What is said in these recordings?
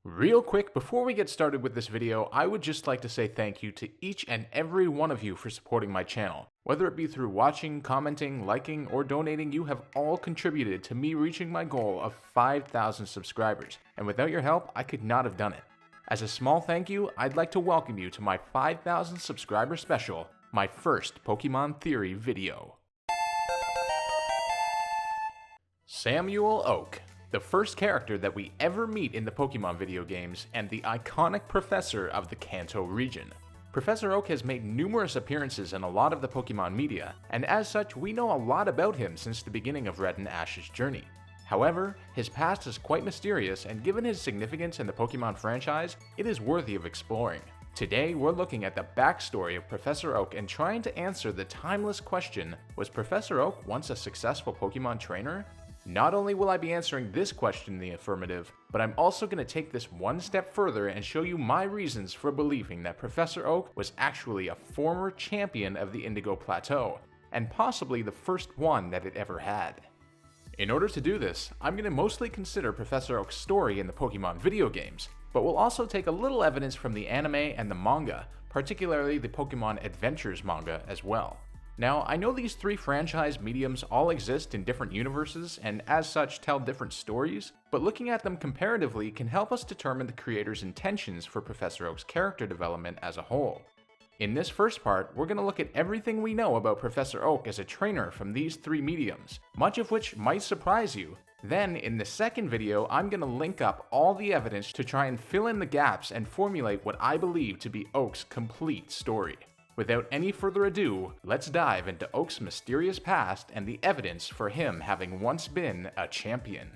Real quick, before we get started with this video, I would just like to say thank you to each and every one of you for supporting my channel. Whether it be through watching, commenting, liking, or donating, you have all contributed to me reaching my goal of 5,000 subscribers, and without your help, I could not have done it. As a small thank you, I'd like to welcome you to my 5,000 subscriber special, my first Pokemon Theory video. Samuel Oak, the first character that we ever meet in the Pokemon video games, and the iconic professor of the Kanto region. Professor Oak has made numerous appearances in a lot of the Pokemon media, and as such, we know a lot about him since the beginning of Red and Ash's journey. However, his past is quite mysterious, and given his significance in the Pokemon franchise, it is worthy of exploring. Today, we're looking at the backstory of Professor Oak and trying to answer the timeless question, was Professor Oak once a successful Pokemon trainer? Not only will I be answering this question in the affirmative, but I'm also going to take this one step further and show you my reasons for believing that Professor Oak was actually a former champion of the Indigo Plateau, and possibly the first one that it ever had. In order to do this, I'm going to mostly consider Professor Oak's story in the Pokemon video games, but we'll also take a little evidence from the anime and the manga, particularly the Pokemon Adventures manga as well. Now, I know these three franchise mediums all exist in different universes and as such tell different stories, but looking at them comparatively can help us determine the creator's intentions for Professor Oak's character development as a whole. In this first part, we're going to look at everything we know about Professor Oak as a trainer from these three mediums, much of which might surprise you. Then, in the second video, I'm going to link up all the evidence to try and fill in the gaps and formulate what I believe to be Oak's complete story. Without any further ado, let's dive into Oak's mysterious past and the evidence for him having once been a champion.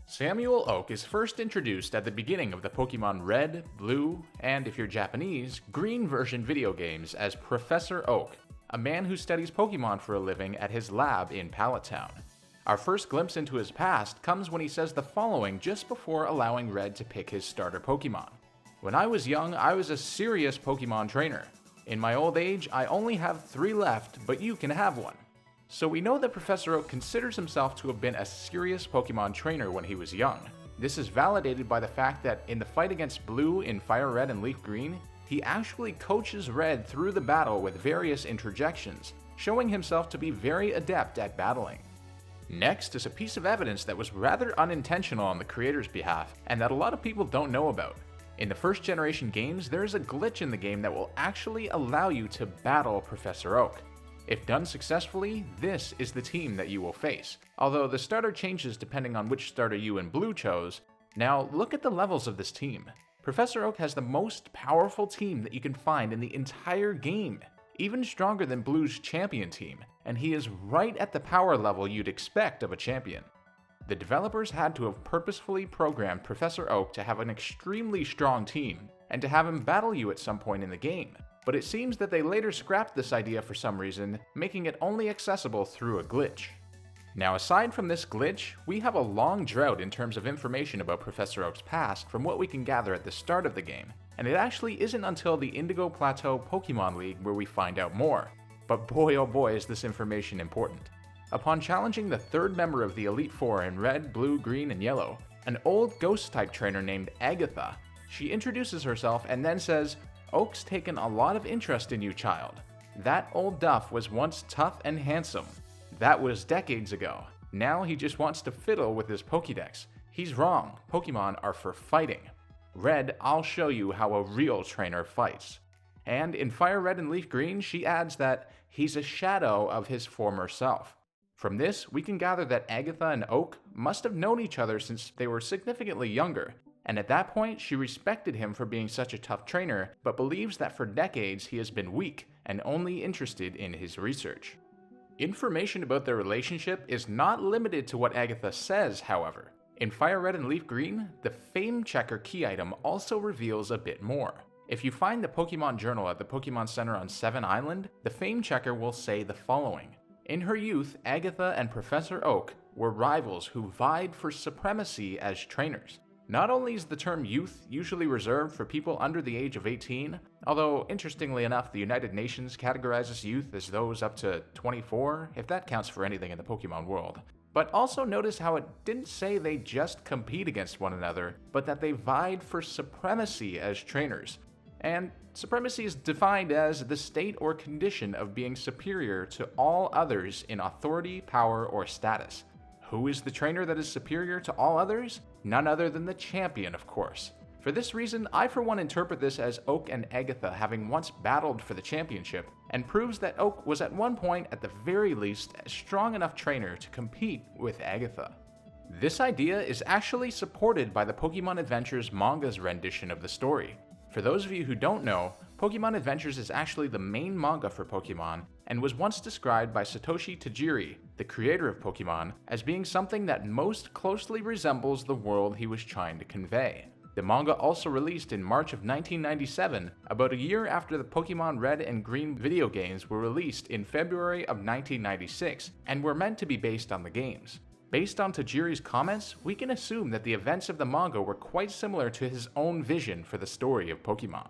Samuel Oak is first introduced at the beginning of the Pokemon Red, Blue, and if you're Japanese, Green version video games as Professor Oak, a man who studies Pokemon for a living at his lab in Pallet Town. Our first glimpse into his past comes when he says the following just before allowing Red to pick his starter Pokemon. "When I was young, I was a serious Pokemon trainer. In my old age, I only have 3 left, but you can have one." So we know that Professor Oak considers himself to have been a serious Pokemon trainer when he was young. This is validated by the fact that in the fight against Blue in Fire Red and Leaf Green, he actually coaches Red through the battle with various interjections, showing himself to be very adept at battling. Next is a piece of evidence that was rather unintentional on the creator's behalf, and that a lot of people don't know about. In the first generation games, there is a glitch in the game that will actually allow you to battle Professor Oak. If done successfully, this is the team that you will face, although the starter changes depending on which starter you and Blue chose. Now look at the levels of this team. Professor Oak has the most powerful team that you can find in the entire game, even stronger than Blue's champion team, and he is right at the power level you'd expect of a champion. The developers had to have purposefully programmed Professor Oak to have an extremely strong team, and to have him battle you at some point in the game, but it seems that they later scrapped this idea for some reason, making it only accessible through a glitch. Now aside from this glitch, we have a long drought in terms of information about Professor Oak's past from what we can gather at the start of the game, and it actually isn't until the Indigo Plateau Pokemon League where we find out more. But boy oh boy is this information important. Upon challenging the third member of the Elite Four in Red, Blue, Green, and Yellow, an old Ghost-type trainer named Agatha, she introduces herself and then says, "Oak's taken a lot of interest in you, child. That old duff was once tough and handsome. That was decades ago. Now he just wants to fiddle with his Pokédex. He's wrong. Pokemon are for fighting. Red, I'll show you how a real trainer fights." And in Fire Red and Leaf Green, she adds that he's a shadow of his former self. From this, we can gather that Agatha and Oak must have known each other since they were significantly younger, and at that point she respected him for being such a tough trainer, but believes that for decades he has been weak and only interested in his research. Information about their relationship is not limited to what Agatha says, however. In Fire Red and Leaf Green, the Fame Checker key item also reveals a bit more. If you find the Pokemon Journal at the Pokemon Center on 7 Island, the Fame Checker will say the following. In her youth, Agatha and Professor Oak were rivals who vied for supremacy as trainers. Not only is the term youth usually reserved for people under the age of 18, although interestingly enough the United Nations categorizes youth as those up to 24, if that counts for anything in the Pokemon world. But also notice how it didn't say they just compete against one another, but that they vied for supremacy as trainers. And supremacy is defined as the state or condition of being superior to all others in authority, power, or status. Who is the trainer that is superior to all others? None other than the champion, of course. For this reason, I for one interpret this as Oak and Agatha having once battled for the championship, and proves that Oak was at one point, at the very least, a strong enough trainer to compete with Agatha. This idea is actually supported by the Pokemon Adventures manga's rendition of the story. For those of you who don't know, Pokemon Adventures is actually the main manga for Pokemon, and was once described by Satoshi Tajiri, the creator of Pokemon, as being something that most closely resembles the world he was trying to convey. The manga also released in March of 1997, about a year after the Pokemon Red and Green video games were released in February of 1996, and were meant to be based on the games. Based on Tajiri's comments, we can assume that the events of the manga were quite similar to his own vision for the story of Pokemon.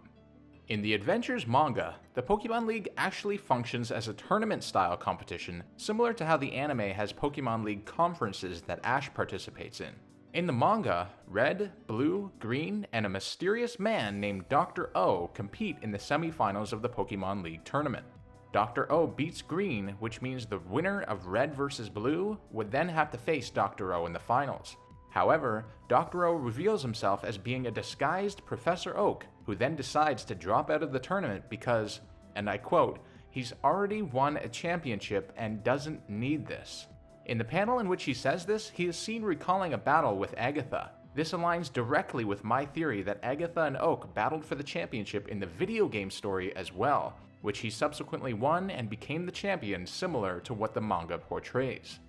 In the Adventures manga, the Pokemon League actually functions as a tournament-style competition, similar to how the anime has Pokemon League conferences that Ash participates in. In the manga, Red, Blue, Green, and a mysterious man named Dr. O compete in the semifinals of the Pokemon League tournament. Dr. O beats Green, which means the winner of Red vs. Blue would then have to face Dr. O in the finals. However, Dr. O reveals himself as being a disguised Professor Oak, who then decides to drop out of the tournament because, and I quote, "he's already won a championship and doesn't need this." In the panel in which he says this, he is seen recalling a battle with Agatha. This aligns directly with my theory that Agatha and Oak battled for the championship in the video game story as well, which he subsequently won and became the champion, similar to what the manga portrays.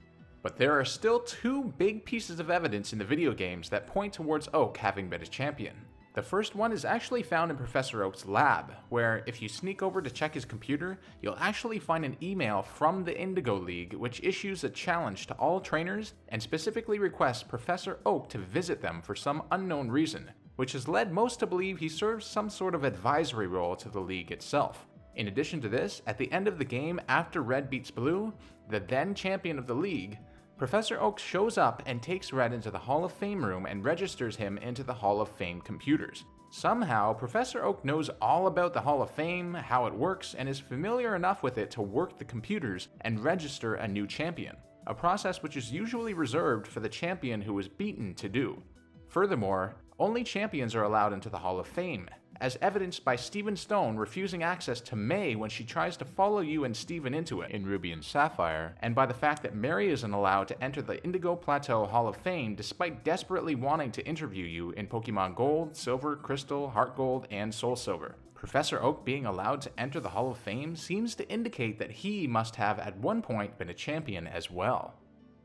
But there are still two big pieces of evidence in the video games that point towards Oak having been a champion. The first one is actually found in Professor Oak's lab, where if you sneak over to check his computer, you'll actually find an email from the Indigo League which issues a challenge to all trainers and specifically requests Professor Oak to visit them for some unknown reason, which has led most to believe he serves some sort of advisory role to the league itself. In addition to this, at the end of the game after Red beats Blue, the then champion of the league, Professor Oak shows up and takes Red into the Hall of Fame room and registers him into the Hall of Fame computers. Somehow, Professor Oak knows all about the Hall of Fame, how it works, and is familiar enough with it to work the computers and register a new champion, a process which is usually reserved for the champion who was beaten to do. Furthermore, only champions are allowed into the Hall of Fame, as evidenced by Steven Stone refusing access to May when she tries to follow you and Steven into it in Ruby and Sapphire, and by the fact that Mary isn't allowed to enter the Indigo Plateau Hall of Fame despite desperately wanting to interview you in Pokemon Gold, Silver, Crystal, Heart Gold, and Soul Silver. Professor Oak being allowed to enter the Hall of Fame seems to indicate that he must have at one point been a champion as well.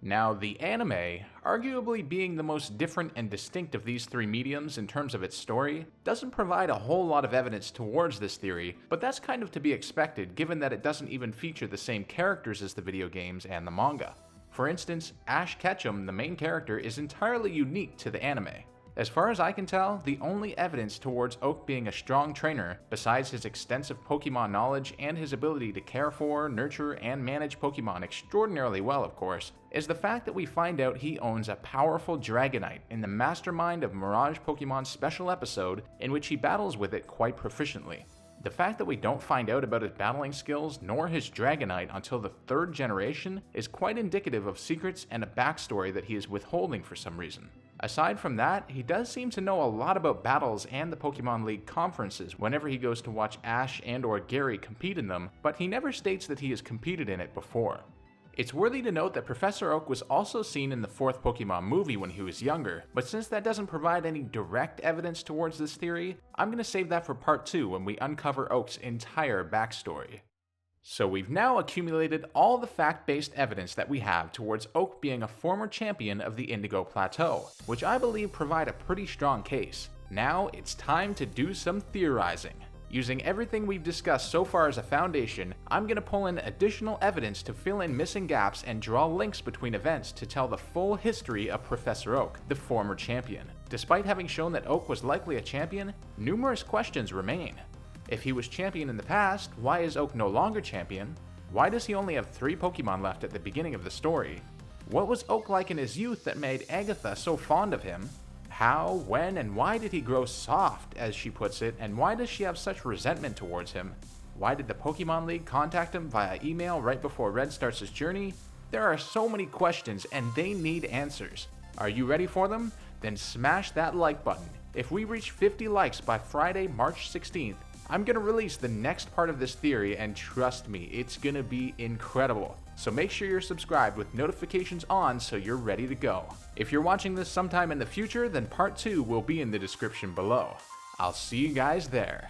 Now, the anime, arguably being the most different and distinct of these three mediums in terms of its story, doesn't provide a whole lot of evidence towards this theory, but that's kind of to be expected given that it doesn't even feature the same characters as the video games and the manga. For instance, Ash Ketchum, the main character, is entirely unique to the anime. As far as I can tell, the only evidence towards Oak being a strong trainer, besides his extensive Pokemon knowledge and his ability to care for, nurture, and manage Pokemon extraordinarily well, of course, is the fact that we find out he owns a powerful Dragonite in the Mastermind of Mirage Pokemon's special episode in which he battles with it quite proficiently. The fact that we don't find out about his battling skills nor his Dragonite until the third generation is quite indicative of secrets and a backstory that he is withholding for some reason. Aside from that, he does seem to know a lot about battles and the Pokemon League conferences whenever he goes to watch Ash and or Gary compete in them, but he never states that he has competed in it before. It's worthy to note that Professor Oak was also seen in the fourth Pokemon movie when he was younger, but since that doesn't provide any direct evidence towards this theory, I'm going to save that for part 2 when we uncover Oak's entire backstory. So we've now accumulated all the fact-based evidence that we have towards Oak being a former champion of the Indigo Plateau, which I believe provide a pretty strong case. Now it's time to do some theorizing. Using everything we've discussed so far as a foundation, I'm going to pull in additional evidence to fill in missing gaps and draw links between events to tell the full history of Professor Oak, the former champion. Despite having shown that Oak was likely a champion, numerous questions remain. If he was champion in the past, why is Oak no longer champion? Why does he only have 3 Pokemon left at the beginning of the story? What was Oak like in his youth that made Agatha so fond of him? How, when, and why did he grow soft, as she puts it, and why does she have such resentment towards him? Why did the Pokemon League contact him via email right before Red starts his journey? There are so many questions, and they need answers. Are you ready for them? Then smash that like button. If we reach 50 likes by Friday, March 16th, I'm gonna release the next part of this theory, and trust me, it's gonna be incredible. So make sure you're subscribed with notifications on so you're ready to go. If you're watching this sometime in the future, then part 2 will be in the description below. I'll see you guys there.